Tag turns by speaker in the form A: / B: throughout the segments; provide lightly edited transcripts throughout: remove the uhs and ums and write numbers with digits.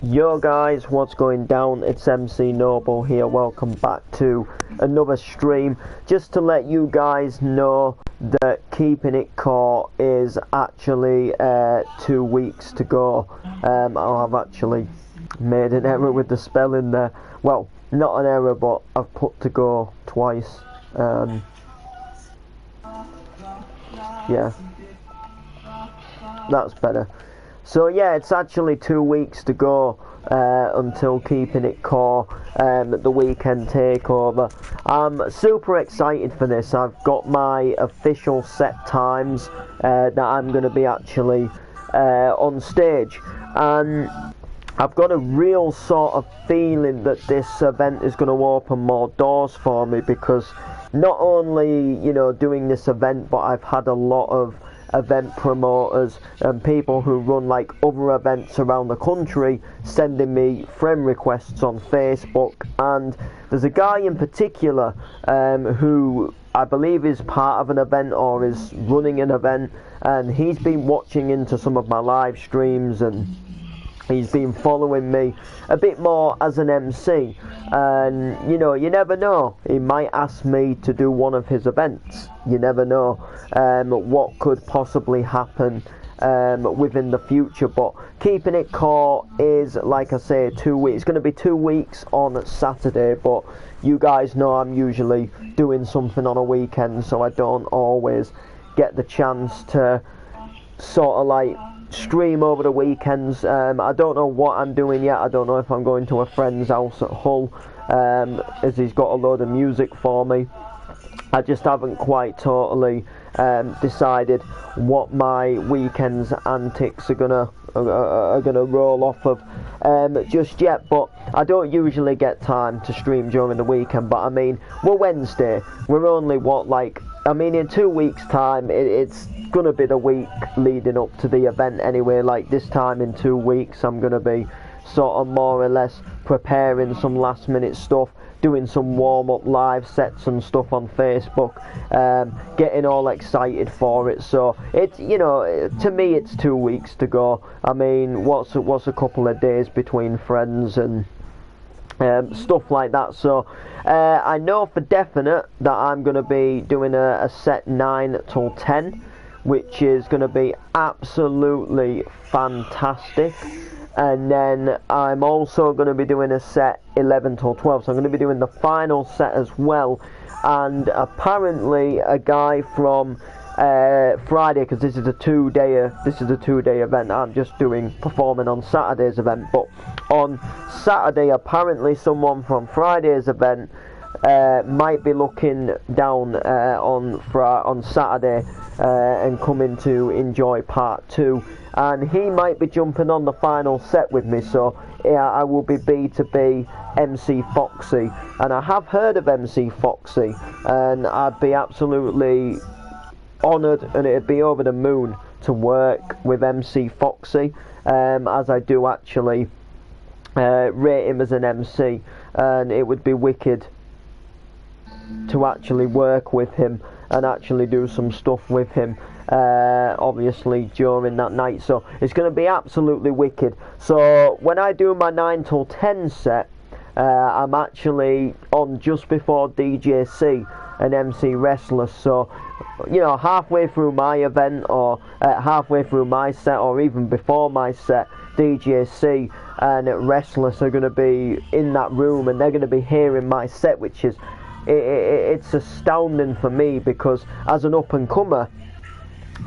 A: Yo guys, what's going down? It's MC Noble here. Welcome back to another stream. Just to let you guys know that Keeping It Core is actually 2 weeks to go. I've actually made an error with the spelling there. Well, not an error, but I've put to go twice. Yeah, that's better. So yeah, it's actually 2 weeks to go until Keeping It Core, the weekend takeover. I'm super excited for this. I've got my official set times that I'm going to be actually on stage, and I've got a real sort of feeling that this event is going to open more doors for me, because not only, you know, doing this event, but I've had a lot of event promoters and people who run like other events around the country sending me friend requests on Facebook, and there's a guy in particular who I believe is part of an event or is running an event, and he's been watching into some of my live streams, and he's been following me a bit more as an MC, and you know, you never know, he might ask me to do one of his events. You never know what could possibly happen within the future. But Keeping It Core is, like I say, 2 weeks. It's going to be 2 weeks on Saturday, but you guys know I'm usually doing something on a weekend, so I don't always get the chance to sort of like stream over the weekends. I don't know what I'm doing yet. I don't know if I'm going to a friend's house at Hull, as he's got a load of music for me. I just haven't quite totally decided what my weekend's antics are gonna roll off of just yet. But I don't usually get time to stream during the weekend. But I mean, we're Wednesday. We're only in 2 weeks' time, it's gonna be the week leading up to the event anyway. Like this time in 2 weeks, I'm gonna be sort of more or less preparing some last minute stuff, doing some warm-up live sets and stuff on Facebook, getting all excited for it. So it's, you know, to me it's 2 weeks to go. I mean, what's a couple of days between friends and stuff like that. So I know for definite that I'm going to be doing a set 9 till 10, which is going to be absolutely fantastic. And then I'm also going to be doing a set 11 till 12, so I'm going to be doing the final set as well. And apparently a guy from Friday, because this is a two-day event. I'm just performing on Saturday's event, but on Saturday apparently someone from Friday's event might be looking down on Saturday and coming to enjoy part 2, and he might be jumping on the final set with me. So yeah, I will be B2B MC Foxy, and I have heard of MC Foxy, and I'd be absolutely honoured, and it'd be over the moon to work with MC Foxy, as I do actually rate him as an MC, and it would be wicked to actually work with him and actually do some stuff with him, obviously during that night. So it's going to be absolutely wicked. So when I do my 9 till 10 set, I'm actually on just before DJC and MC Restless. So, you know, halfway through my event, or halfway through my set, or even before my set, DJC and Restless are going to be in that room, and they're going to be hearing my set, which is it's astounding for me, because as an up-and-comer,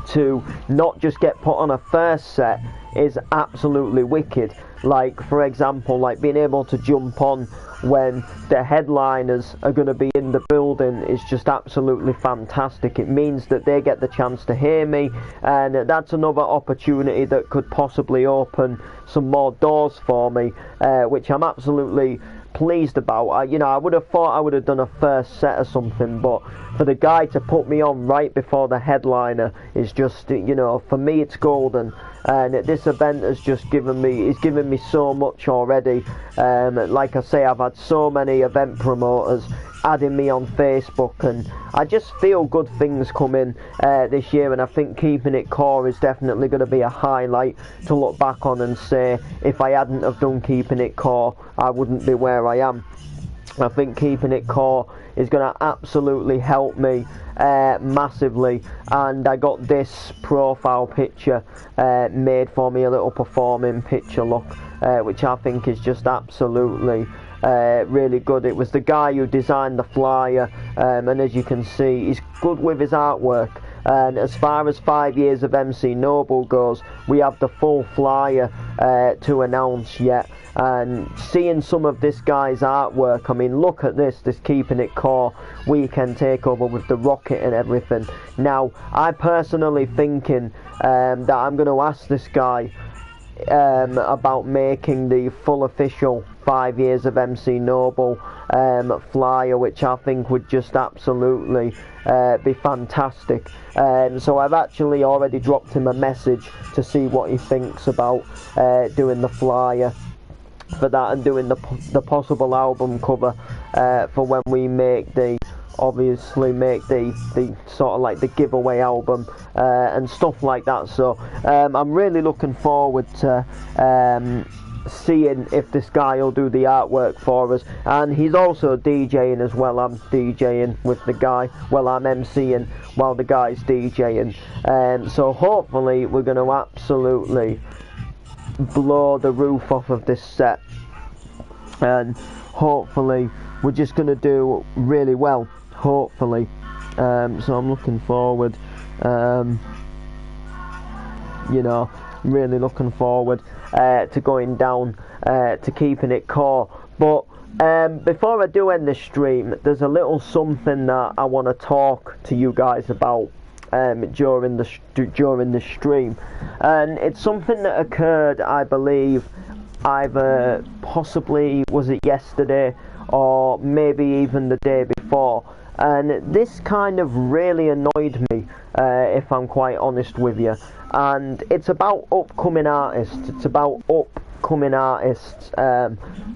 A: to not just get put on a first set is absolutely wicked. Like, for example, like being able to jump on when the headliners are going to be in the building is just absolutely fantastic. It means that they get the chance to hear me, and that's another opportunity that could possibly open some more doors for me, which I'm absolutely pleased about. I would have thought I would have done a first set or something, but for the guy to put me on right before the headliner is just, you know, for me it's golden. And this event has just given me so much already. Like I say, I've had so many event promoters adding me on Facebook, and I just feel good things coming this year, and I think Keeping It Core is definitely going to be a highlight to look back on and say, if I hadn't have done Keeping It Core, I wouldn't be where I am. I think Keeping It Core is going to absolutely help me massively, and I got this profile picture made for me, a little performing picture look, which I think is just absolutely really good. It was the guy who designed the flyer, and as you can see, he's good with his artwork. And as far as 5 years of MC Noble goes, we have the full flyer to announce yet. And seeing some of this guy's artwork, I mean, look at this Keeping It Core weekend takeover with the rocket and everything. Now, I personally thinking that I'm going to ask this guy about making the full official 5 years of MC Noble flyer, which I think would just absolutely be fantastic. So I've actually already dropped him a message to see what he thinks about doing the flyer for that, and doing the possible album cover for when we make the sort of like the giveaway album and stuff like that. So I'm really looking forward to seeing if this guy will do the artwork for us. And he's also DJing as well. I'm DJing with the guy, well, I'm MCing while the guy's DJing, so hopefully we're going to absolutely blow the roof off of this set, and hopefully we're just going to do really well, hopefully. So I'm looking forward, really looking forward to going down to Keeping It Core. But before I do end the stream, there's a little something that I want to talk to you guys about during the stream, and it's something that occurred, I believe, either possibly was it yesterday or maybe even the day before, and this kind of really annoyed me, if I'm quite honest with you. And it's about upcoming artists. It's about upcoming artists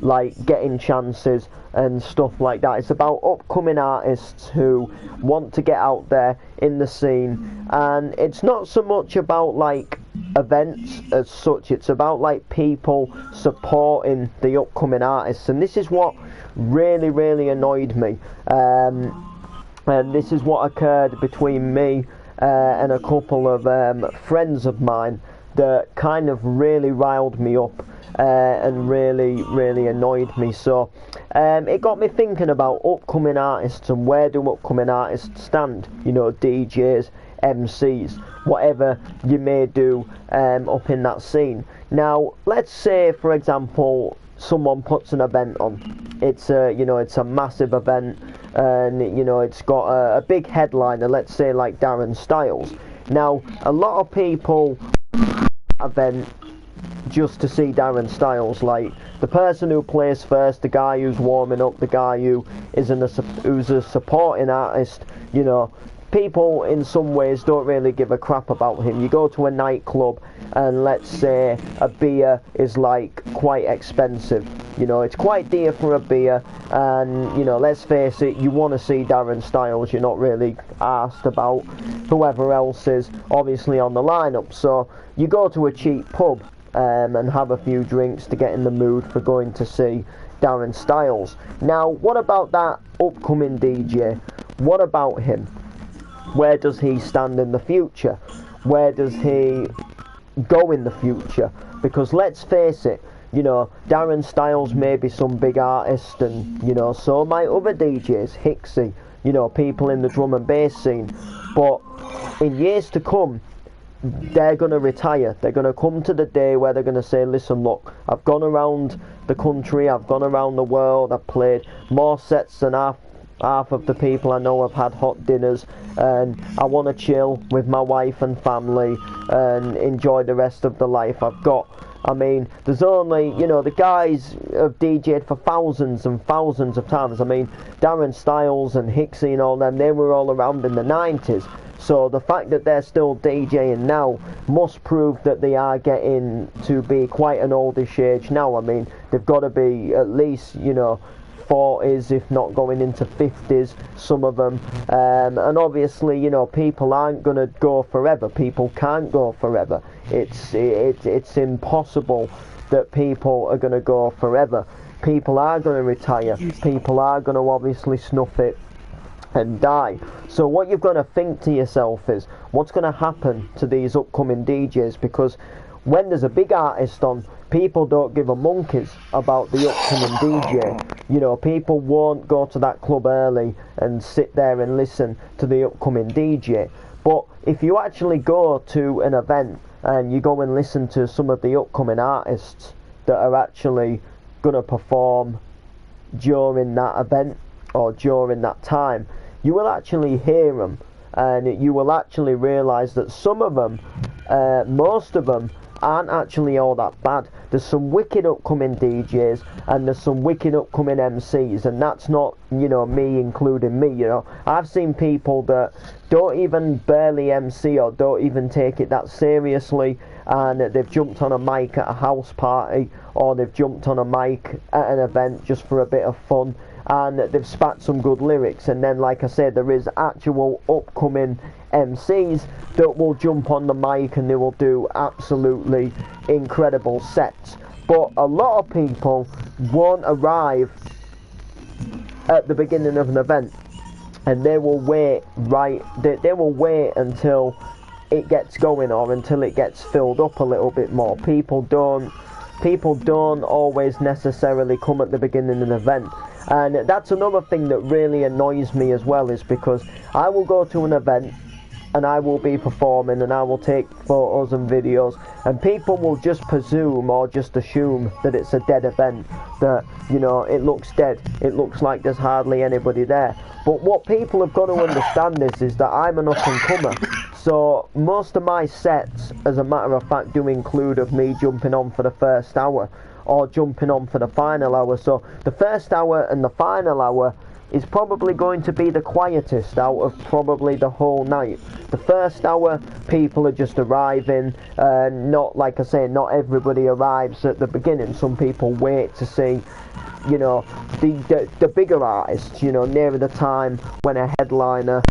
A: like getting chances and stuff like that. It's about upcoming artists who want to get out there in the scene, and it's not so much about like events as such. It's about like people supporting the upcoming artists, and this is what really annoyed me, and this is what occurred between me and a couple of friends of mine that kind of really riled me up and really annoyed me. So it got me thinking about upcoming artists and where do upcoming artists stand, DJs, MCs, whatever you may do up in that scene. Now, let's say, for example, someone puts an event on. It's a massive event, and it's got a big headliner, let's say like Darren Styles. Now, a lot of people event just to see Darren Styles, like the person who plays first, the guy who's warming up, the guy who's a supporting artist. People in some ways don't really give a crap about him. You go to a nightclub and let's say a beer is like quite expensive. It's quite dear for a beer, and let's face it, you want to see Darren Styles. You're not really asked about whoever else is obviously on the lineup. So you go to a cheap pub and have a few drinks to get in the mood for going to see Darren Styles. Now, what about that upcoming DJ? What about him? Where does he stand in the future? Where does he go in the future? Because let's face it, Darren Styles may be some big artist, and so might other DJs, Hixie, people in the drum and bass scene. But in years to come, they're going to retire. They're going to come to the day where they're going to say, listen, look, I've gone around the country, I've gone around the world, I've played more sets than half of the people I know have had hot dinners, and I want to chill with my wife and family and enjoy the rest of the life I've got. I mean, there's only, the guys have DJed for thousands and thousands of times. I mean, Darren Styles and Hixie and all them, they were all around in the 90s. So the fact that they're still DJing now must prove that they are getting to be quite an oldish age now. I mean, they've got to be at least, 40s, if not going into 50s, some of them. And obviously, you know, people aren't going to go forever. People can't go forever. It's impossible that people are going to go forever. People are going to retire. People are going to obviously snuff it and die. So what you've got to think to yourself is, what's going to happen to these upcoming DJs? Because when there's a big artist on, people don't give a monkeys about the upcoming DJ. You know, people won't go to that club early and sit there and listen to the upcoming DJ. But if you actually go to an event and you go and listen to some of the upcoming artists that are actually going to perform during that event or during that time, you will actually hear them, and you will actually realise that some of them, most of them, aren't actually all that bad. There's some wicked upcoming DJs and there's some wicked upcoming MCs, and that's not, you know, me including me. You know, I've seen people that don't even barely MC or don't even take it that seriously, and they've jumped on a mic at a house party, or they've jumped on a mic at an event just for a bit of fun, and they've spat some good lyrics. And then, like I said, there is actual upcoming MCs that will jump on the mic and they will do absolutely incredible sets. But a lot of people won't arrive at the beginning of an event, and they will wait they will wait until it gets going, or until it gets filled up a little bit more. People don't always necessarily come at the beginning of an event. And that's another thing that really annoys me as well, is because I will go to an event and I will be performing and I will take photos and videos, and people will just presume or just assume that it's a dead event, that, you know, it looks dead, it looks like there's hardly anybody there. But what people have got to understand is that I'm an up-and-comer. So most of my sets, as a matter of fact, do include of me jumping on for the first hour or jumping on for the final hour. So the first hour and the final hour is probably going to be the quietest out of probably the whole night. The first hour, people are just arriving, not, like I say, not everybody arrives at the beginning. Some people wait to see, you know, the bigger artists, you know, nearer the time when a headliner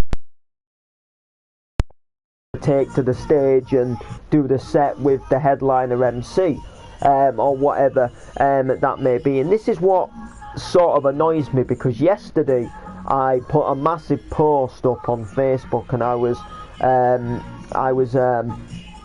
A: take to the stage and do the set with the headliner MC, or whatever that may be. And this is what sort of annoys me, because yesterday I put a massive post up on Facebook, and I was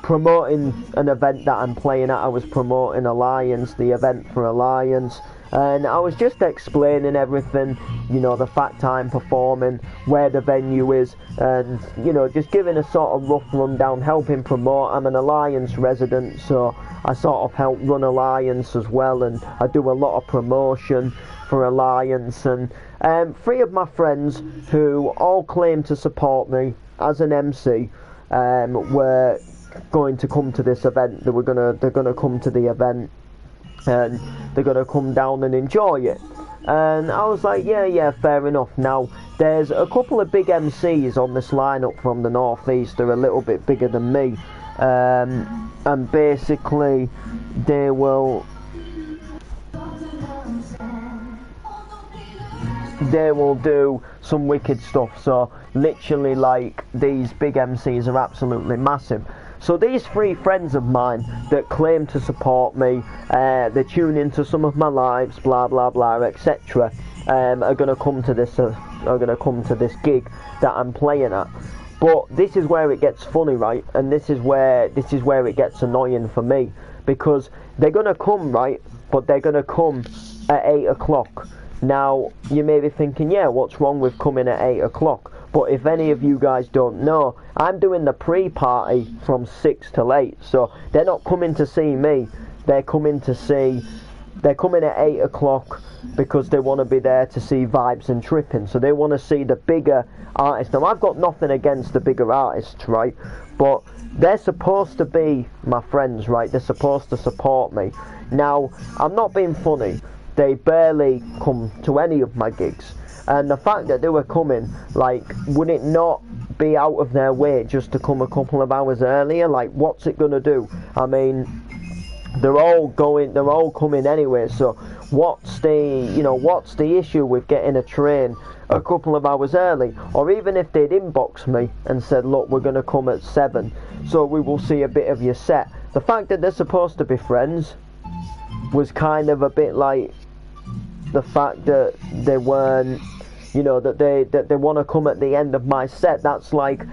A: promoting an event that I'm playing at. I was promoting Alliance, the event for Alliance, and I was just explaining everything, you know, the fact I'm performing, where the venue is, and, you know, just giving a sort of rough rundown, helping promote. I'm an Alliance resident, so I sort of help run Alliance as well, and I do a lot of promotion for Alliance. And 3 of my friends, who all claim to support me as an MC, were going to come to this event. They're gonna come to the event, and they're gonna come down and enjoy it. And I was like, yeah, fair enough. Now, there's a couple of big MCs on this lineup from the northeast. They're a little bit bigger than me, and basically they will do some wicked stuff. So literally, like, these big MCs are absolutely massive. So these 3 friends of mine that claim to support me, they tune into some of my lives, blah blah blah, etc., are gonna come to this gig that I'm playing at. But this is where it gets funny, right? And this is where it gets annoying for me, because they're gonna come, right? But they're gonna come at 8 o'clock. Now, you may be thinking, yeah, what's wrong with coming at 8 o'clock? But if any of you guys don't know, I'm doing the pre-party from 6 till 8. So they're not coming to see me. They're coming at 8 o'clock because they want to be there to see Vibes and Tripping. So they want to see the bigger artists. Now, I've got nothing against the bigger artists, right? But they're supposed to be my friends, right? They're supposed to support me. Now, I'm not being funny. They barely come to any of my gigs. And the fact that they were coming, like, would it not be out of their way just to come a couple of hours earlier? Like, what's it gonna do? I mean, they're all coming anyway, so what's the issue with getting a train a couple of hours early? Or even if they'd inbox me and said, look, we're going to come at 7, so we will see a bit of your set. The fact that they're supposed to be friends was kind of a bit like the fact that they weren't, that they want to come at the end of my set. That's like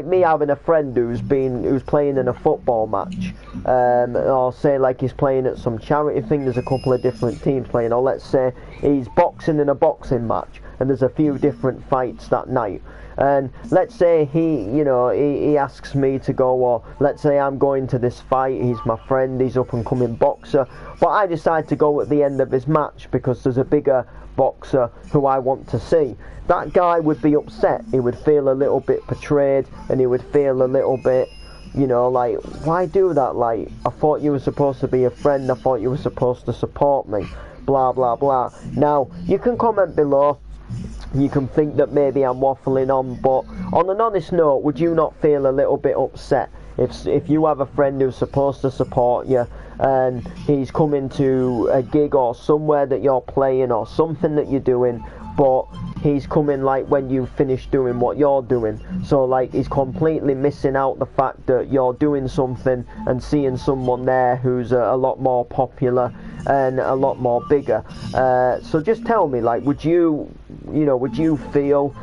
A: me having a friend who's playing in a football match, or say like he's playing at some charity thing. There's a couple of different teams playing, or let's say he's boxing in a boxing match, and there's a few different fights that night. And let's say he asks me to go, or let's say I'm going to this fight, he's my friend, he's up and coming boxer, but I decide to go at the end of his match because there's a bigger boxer who I want to see. That guy would be upset, he would feel a little bit betrayed, and he would feel a little bit, like, why do that? Like, I thought you were supposed to be a friend, I thought you were supposed to support me, blah blah blah. Now, you can comment below. You can think that maybe I'm waffling on, but on an honest note, would you not feel a little bit upset if you have a friend who's supposed to support you and he's coming to a gig or somewhere that you're playing or something that you're doing, but he's coming like when you finish doing what you're doing, so like he's completely missing out the fact that you're doing something and seeing someone there who's a lot more popular and a lot more bigger. So just tell me, like, would you feel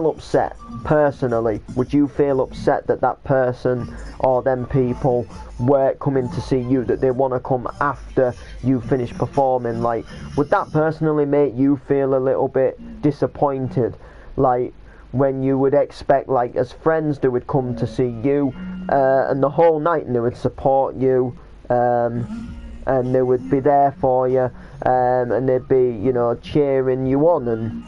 A: upset personally? Would you feel upset that that person or them people weren't coming to see you, that they want to come after you finish performing? Like, would that personally make you feel a little bit disappointed? Like, when you would expect, like, as friends, they would come to see you and the whole night, and they would support you, and they would be there for you, and they'd be, cheering you on and,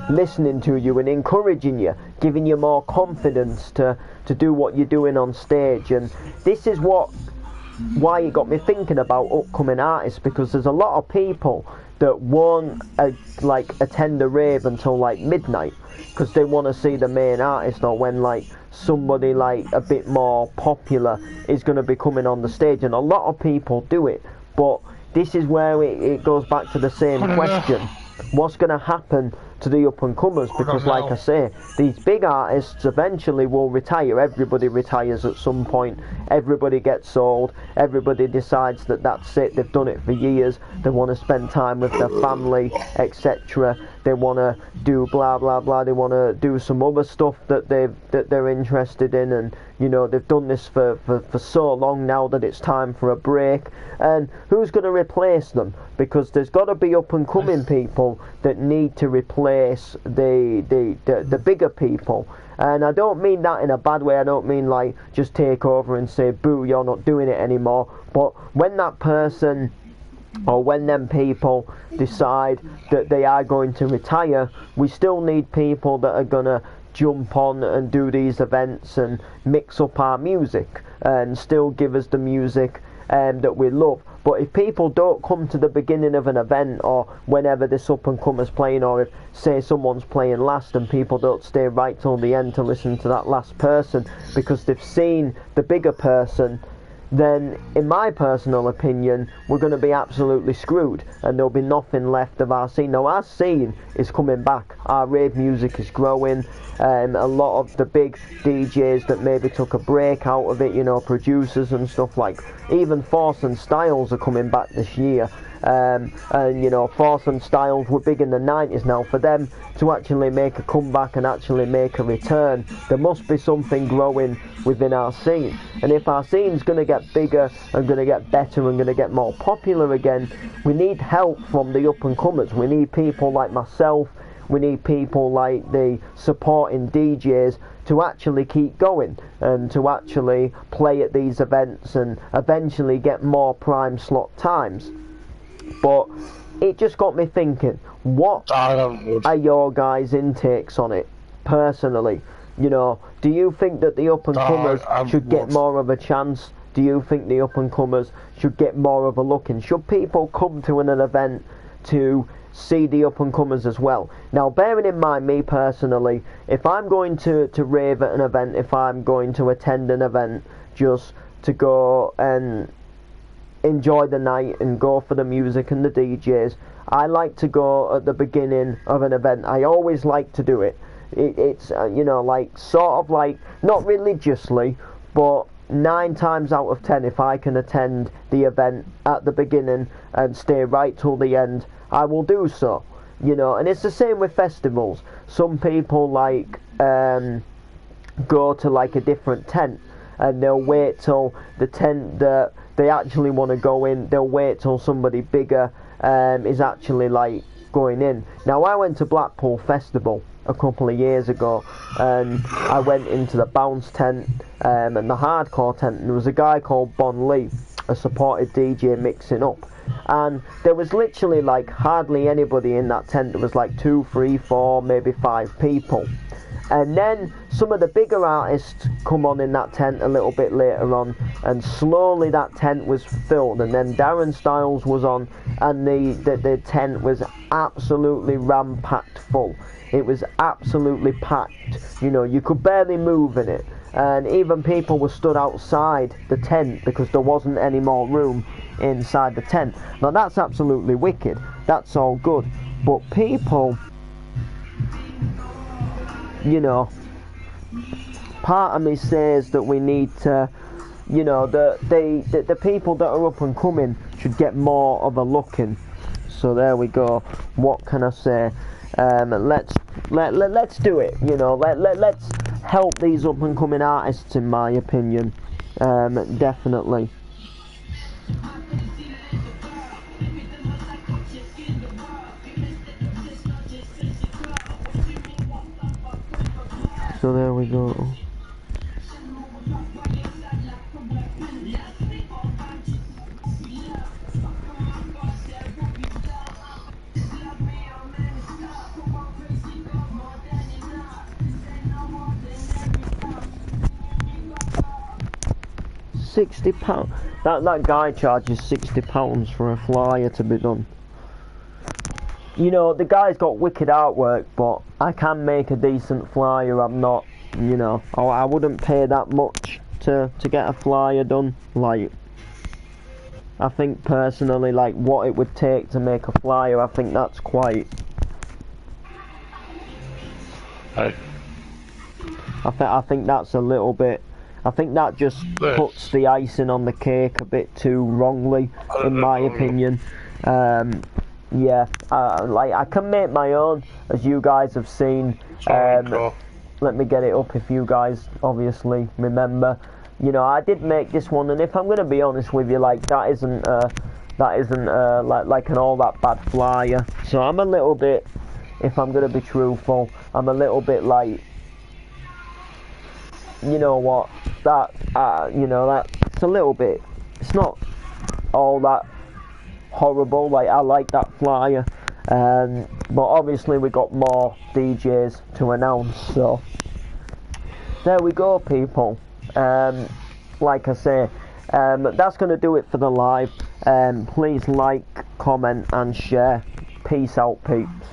A: listening to you and encouraging you, giving you more confidence to do what you're doing on stage. And this is why it got me thinking about upcoming artists, because there's a lot of people that won't attend a rave until like midnight because they want to see the main artist, or when like somebody like a bit more popular is going to be coming on the stage. And a lot of people do it, but this is where it goes back to the same question: what's going to happen to the up and comers? Because like I say, these big artists eventually will retire. Everybody retires at some point, everybody gets old, everybody decides that that's it, they've done it for years, they want to spend time with their family, etc. They want to do blah blah blah, they want to do some other stuff that they're interested in, and they've done this for so long now that it's time for a break. And who's going to replace them? Because there's got to be up and coming people that need to replace the bigger people. And I don't mean that in a bad way. I don't mean like just take over and say, boo, you're not doing it anymore. But when that person, or when them people decide that they are going to retire, we still need people that are going to jump on and do these events and mix up our music and still give us the music that we love. But if people don't come to the beginning of an event, or whenever this up and comer's playing, or if say someone's playing last and people don't stay right till the end to listen to that last person because they've seen the bigger person, then in my personal opinion we're going to be absolutely screwed, and there'll be nothing left of our scene. Now our scene is coming back, our rave music is growing, a lot of the big DJs that maybe took a break out of it, producers and stuff, like even Force and Styles are coming back this year. And Force and Styles were big in the 90s. Now for them to actually make a comeback and actually make a return, there must be something growing within our scene. And if our scene's going to get bigger and going to get better and going to get more popular again, we need help from the up and comers. We need people like myself, we need people like the supporting DJs to actually keep going and to actually play at these events and eventually get more prime slot times. But it just got me thinking, what are your guys' intakes on it personally? Do you think that the up and comers should get more of a chance? Do you think the up and comers should get more of a look in? Should people come to an event to see the up and comers as well? Now, bearing in mind, me personally, if I'm going to rave at an event, if I'm going to attend an event just to go and enjoy the night and go for the music and the DJs. I like to go at the beginning of an event. I always like to do it. It's you know, like sort of like not religiously, but 9 times out of 10, if I can attend the event at the beginning and stay right till the end, I will do so. You know, and it's the same with festivals. Some people like go to like a different tent, and they'll wait till the tent that they actually want to go in, they'll wait till somebody bigger is actually like going in. Now, I went to Blackpool Festival a couple of years ago, and I went into the bounce tent and the hardcore tent, and there was a guy called Bon Lee, a supported DJ, mixing up, and there was literally like hardly anybody in that tent. There was like 2, 3, 4, maybe 5 people. And then some of the bigger artists come on in that tent a little bit later on, and slowly that tent was filled, and then Darren Styles was on, and the tent was absolutely ram-packed full. It was absolutely packed, you know, you could barely move in it, and even people were stood outside the tent because there wasn't any more room inside the tent. Now that's absolutely wicked, that's all good, but people, you know, part of me says that we need to, you know, the people that are up and coming should get more of a look in. So there we go. What can I say? Let's do it. You know, let's help these up and coming artists, in my opinion. Definitely. So there we go. £60. That guy charges £60 for a flyer to be done. You know, the guy's got wicked artwork, but I can make a decent flyer. I'm not, you know, I wouldn't pay that much to get a flyer done. Like, I think personally, like what it would take to make a flyer, I think that's quite. I think that's a little bit. I think that just puts the icing on the cake a bit too wrongly, in my opinion. Yeah, like I can make my own, as you guys have seen. Let me get it up if you guys obviously remember. You know, I did make this one, and if I'm gonna be honest with you, like that isn't like an all that bad flyer. So I'm a little bit, if I'm gonna be truthful, I'm a little bit like, you know what, that you know, that it's a little bit, it's not all that horrible. Like, I like that flyer, but obviously we got more DJs to announce, so there we go, people. Like I say, that's going to do it for the live. Please like, comment and share. Peace out, peeps.